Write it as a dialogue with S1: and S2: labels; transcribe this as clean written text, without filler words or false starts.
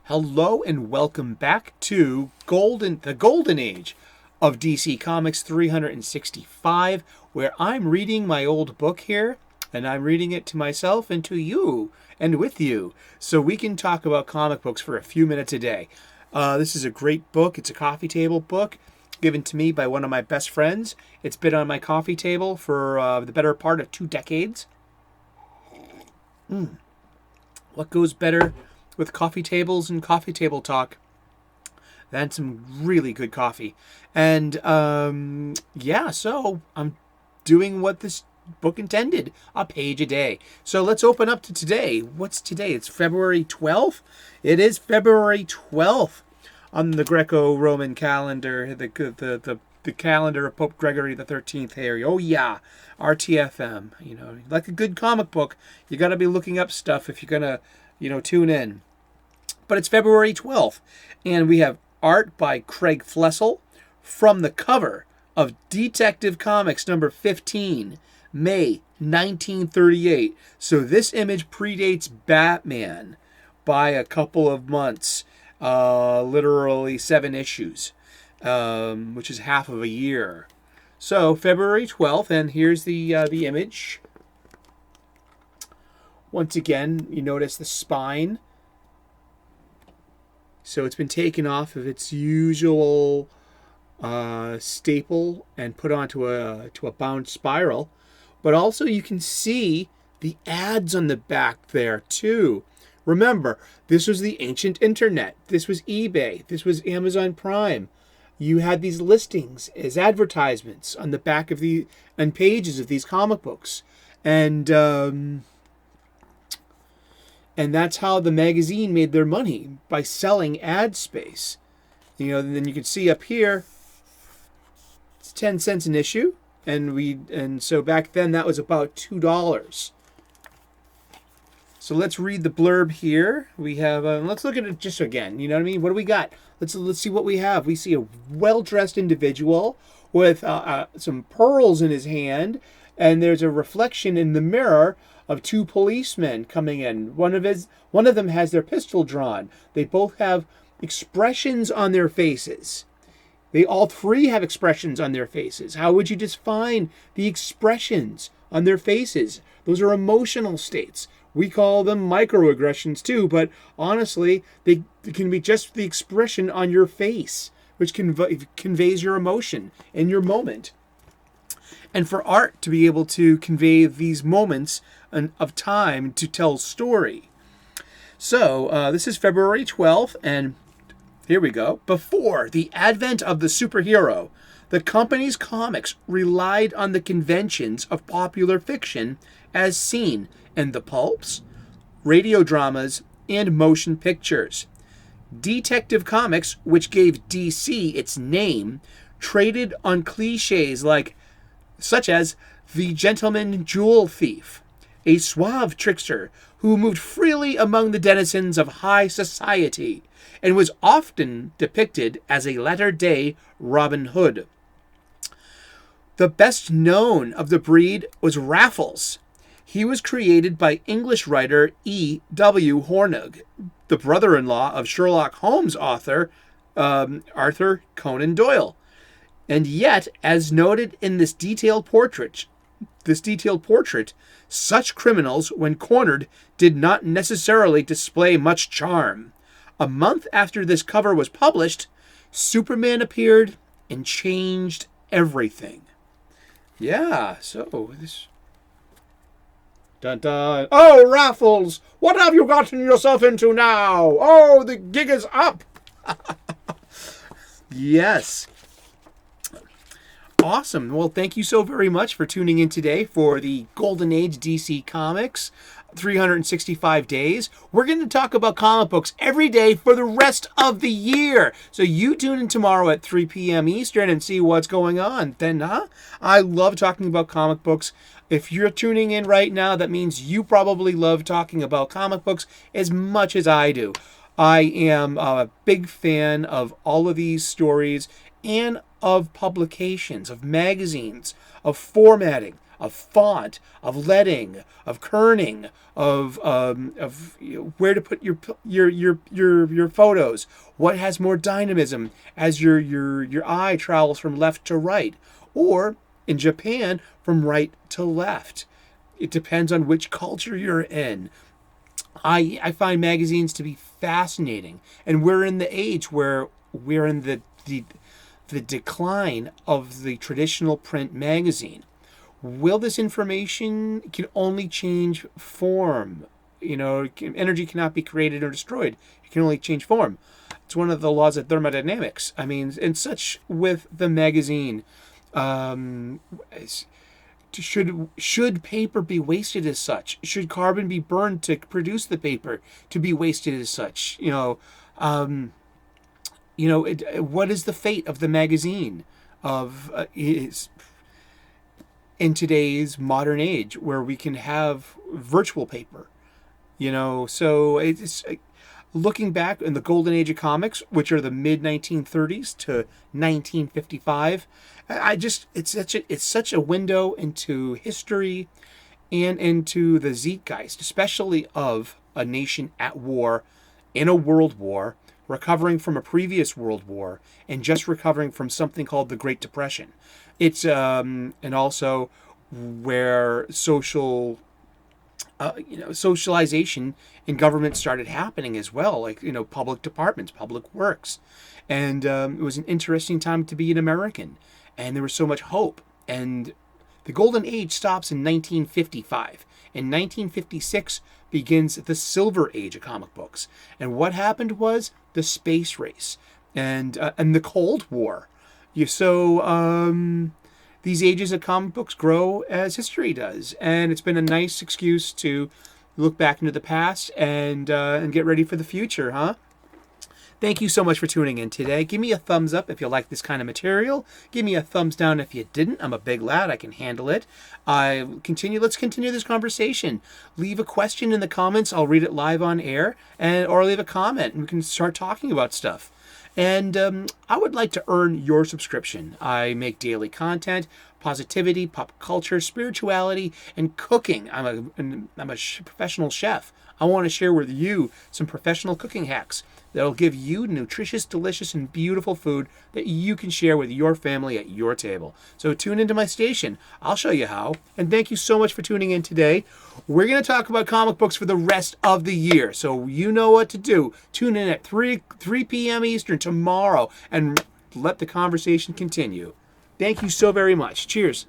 S1: Hello and welcome back to the Golden Age of DC Comics 365, where I'm reading my old book here, and I'm reading it to myself and to you and with you, so we can talk about comic books for a few minutes a day. This is a great book. It's a coffee table book given to me by one of my best friends. It's been on my coffee table for the better part of 2 decades. What goes better with coffee tables and coffee table talk than some really good coffee? And so I'm doing what this book intended, a page a day. So let's open up to today. What's today? It's February 12th. It is February 12th on the Greco-Roman calendar, the calendar of Pope Gregory the 13th here. Oh yeah, RTFM. You know, like a good comic book, you got to be looking up stuff if you're gonna, tune in. But it's February 12th, and we have art by Craig Flessel from the cover of Detective Comics number 15, May 1938. So this image predates Batman by a couple of months, literally 7 issues, which is half of a year. So February 12th, and here's the image. Once again, you notice the spine. So it's been taken off of its usual staple and put onto a bound spiral. But also you can see the ads on the back there too. Remember, this was the ancient internet. This was eBay. This was Amazon Prime. You had these listings as advertisements on the back of on pages of these comic books. And that's how the magazine made their money, by selling ad space. And then you can see up here, it's 10 cents an issue, and so back then that was about $2. So let's read the blurb here. We have let's look at it just again. You know what I mean? What do we got? Let's see what we have. We see a well-dressed individual with some pearls in his hand, and there's a reflection in the mirror of 2 policemen coming in. One of them has their pistol drawn. They both have expressions on their faces. They all 3 have expressions on their faces. How would you define the expressions on their faces? Those are emotional states. We call them microaggressions too, but honestly, they can be just the expression on your face, which conveys your emotion in your moment. And for art to be able to convey these moments of time to tell story. So this is February 12th, and here we go. Before the advent of the superhero, the company's comics relied on the conventions of popular fiction as seen in the pulps, radio dramas, and motion pictures. Detective Comics, which gave DC its name, traded on cliches such as the gentleman jewel thief, a suave trickster who moved freely among the denizens of high society and was often depicted as a latter-day Robin Hood. The best known of the breed was Raffles. He was created by English writer E.W. Hornung, the brother-in-law of Sherlock Holmes author Arthur Conan Doyle. And yet, as noted in this detailed portrait, such criminals, when cornered, did not necessarily display much charm. A month after this cover was published, Superman appeared and changed everything. Yeah, so this... Dun dun. Oh, Raffles! What have you gotten yourself into now? Oh, the gig is up! Yes. Awesome. Well, thank you so very much for tuning in today for the Golden Age DC Comics 365 days. We're going to talk about comic books every day for the rest of the year. So you tune in tomorrow at 3 p.m. Eastern and see what's going on. Then, I love talking about comic books. If you're tuning in right now, that means you probably love talking about comic books as much as I do. I am a big fan of all of these stories and of publications, of magazines, of formatting, of font, of leading, of kerning, of where to put your photos. What has more dynamism as your eye travels from left to right, or in Japan from right to left. It depends on which culture you're in. I find magazines to be fascinating, and we're in the age where we're in the decline of the traditional print magazine. Will this information can only change form? Energy cannot be created or destroyed. It can only change form. It's one of the laws of thermodynamics. I mean, and such with the magazine. Should paper be wasted as such? Should carbon be burned to produce the paper to be wasted as such? What is the fate of the magazine is in today's modern age where we can have virtual paper? So it's looking back in the golden age of comics, which are the mid 1930s to 1955. It's such a window into history and into the zeitgeist, especially of a nation at war, in a world war, recovering from a previous world war, and just recovering from something called the Great Depression. It's and also where socialization in government started happening as well, like public departments, public works, and it was an interesting time to be an American, and there was so much hope. And the golden age stops in 1955. In 1956 begins the silver age of comic books, and what happened was the space race and the Cold War. These ages of comic books grow as history does, and it's been a nice excuse to look back into the past and get ready for the future, huh? Thank you so much for tuning in today. Give me a thumbs up if you like this kind of material. Give me a thumbs down if you didn't. I'm a big lad. I can handle it. Let's continue this conversation. Leave a question in the comments. I'll read it live on air, or leave a comment, and we can start talking about stuff. And I would like to earn your subscription. I make daily content, positivity, pop culture, spirituality, and cooking. I'm a professional chef. I want to share with you some professional cooking hacks that'll give you nutritious, delicious, and beautiful food that you can share with your family at your table. So tune into my station. I'll show you how. And thank you so much for tuning in today. We're going to talk about comic books for the rest of the year. So you know what to do. Tune in at 3 p.m. Eastern tomorrow and let the conversation continue. Thank you so very much. Cheers.